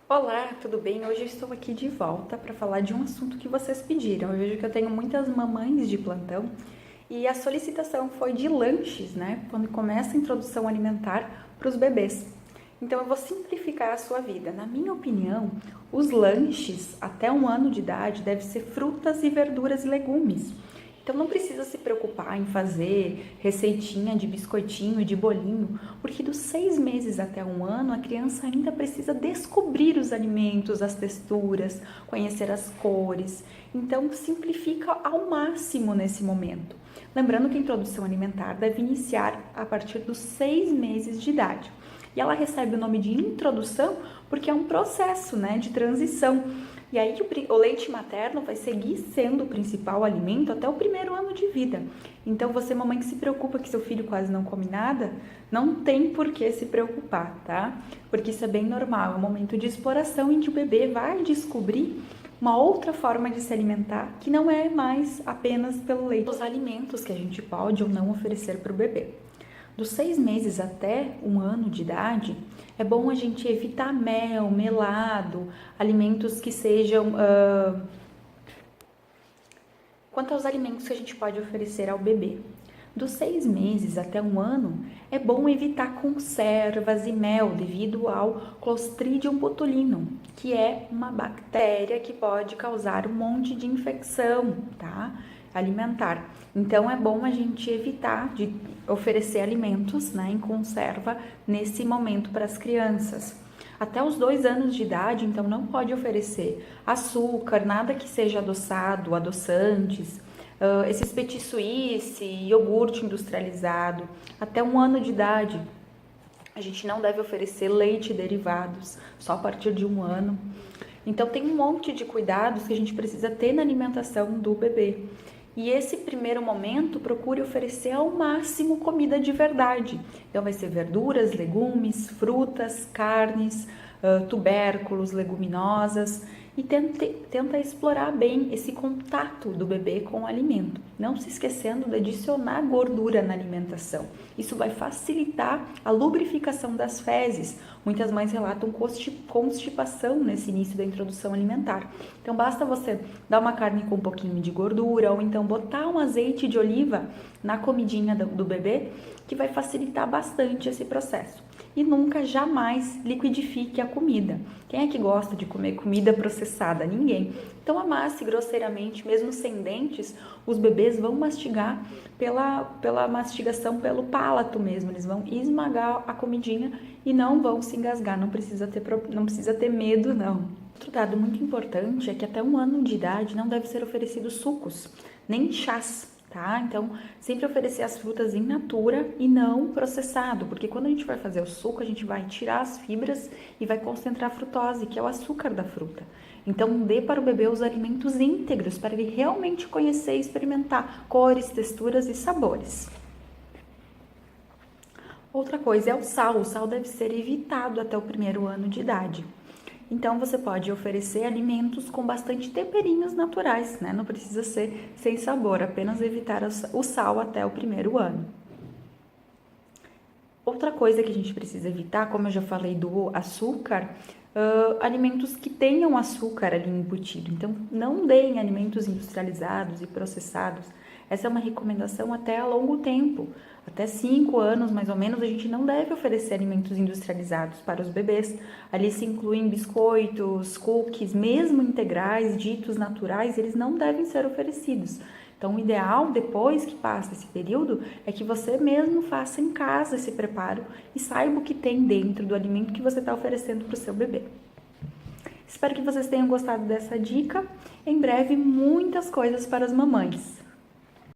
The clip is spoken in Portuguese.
Olá, tudo bem? Hoje eu estou aqui de volta para falar de um assunto que vocês pediram. Eu vejo que eu tenho muitas mamães de plantão e a solicitação foi de lanches, né? Quando começa a introdução alimentar para os bebês. Então eu vou simplificar a sua vida. Na minha opinião, os lanches até 1 ano de idade devem ser frutas e verduras e legumes. Então não precisa se preocupar em fazer receitinha de biscoitinho e de bolinho, porque dos 6 meses até 1 ano a criança ainda precisa descobrir os alimentos, as texturas, conhecer as cores. Então simplifica ao máximo nesse momento. Lembrando que a introdução alimentar deve iniciar a partir dos 6 meses de idade. E ela recebe o nome de introdução porque é um processo, né, de transição. E aí o leite materno vai seguir sendo o principal alimento até o 1º ano de vida. Então você, mamãe que se preocupa que seu filho quase não come nada, não tem por que se preocupar, tá? Porque isso é bem normal, é um momento de exploração em que o bebê vai descobrir uma outra forma de se alimentar que não é mais apenas pelo leite. Os alimentos que a gente pode ou não oferecer para o bebê. Dos 6 meses até 1 ano de idade, é bom a gente evitar mel, melado, alimentos que sejam... Quanto aos alimentos que a gente pode oferecer ao bebê. Dos 6 meses até 1 ano, é bom evitar conservas e mel devido ao Clostridium botulinum, que é uma bactéria que pode causar um monte de infecção, tá? Alimentar. Então é bom a gente evitar de oferecer alimentos, né, em conserva nesse momento para as crianças. Até os 2 anos de idade, então não pode oferecer açúcar, nada que seja adoçado, adoçantes, esses petit suisse, iogurte industrializado. Até 1 ano de idade, a gente não deve oferecer leite e derivados, só a partir de 1 ano. Então tem um monte de cuidados que a gente precisa ter na alimentação do bebê. E esse primeiro momento, procure oferecer ao máximo comida de verdade. Então vai ser verduras, legumes, frutas, carnes, tubérculos, leguminosas. E tenta explorar bem esse contato do bebê com o alimento. Não se esquecendo de adicionar gordura na alimentação. Isso vai facilitar a lubrificação das fezes. Muitas mães relatam constipação nesse início da introdução alimentar. Então basta você dar uma carne com um pouquinho de gordura ou então botar um azeite de oliva na comidinha do bebê, que vai facilitar bastante esse processo. E nunca, jamais liquidifique a comida. Quem é que gosta de comer comida processada? Ninguém. Então amasse grosseiramente, mesmo sem dentes, os bebês vão mastigar pela mastigação, pelo palato mesmo. Eles vão esmagar a comidinha e não vão se engasgar. Não precisa ter medo, não. Outro dado muito importante é que até 1 ano de idade não deve ser oferecido sucos, nem chás. Tá? Então, sempre oferecer as frutas in natura e não processado, porque quando a gente vai fazer o suco, a gente vai tirar as fibras e vai concentrar a frutose, que é o açúcar da fruta. Então, dê para o bebê os alimentos íntegros, para ele realmente conhecer e experimentar cores, texturas e sabores. Outra coisa é o sal. O sal deve ser evitado até o 1º ano de idade. Então, você pode oferecer alimentos com bastante temperinhos naturais, né? Não precisa ser sem sabor, apenas evitar o sal até o 1º ano. Outra coisa que a gente precisa evitar, como eu já falei do açúcar, alimentos que tenham açúcar ali embutido. Então, não deem alimentos industrializados e processados. Essa é uma recomendação até a longo tempo. Até 5 anos, mais ou menos, a gente não deve oferecer alimentos industrializados para os bebês. Ali se incluem biscoitos, cookies, mesmo integrais, ditos naturais, eles não devem ser oferecidos. Então, o ideal, depois que passa esse período, é que você mesmo faça em casa esse preparo e saiba o que tem dentro do alimento que você está oferecendo para o seu bebê. Espero que vocês tenham gostado dessa dica. Em breve, muitas coisas para as mamães.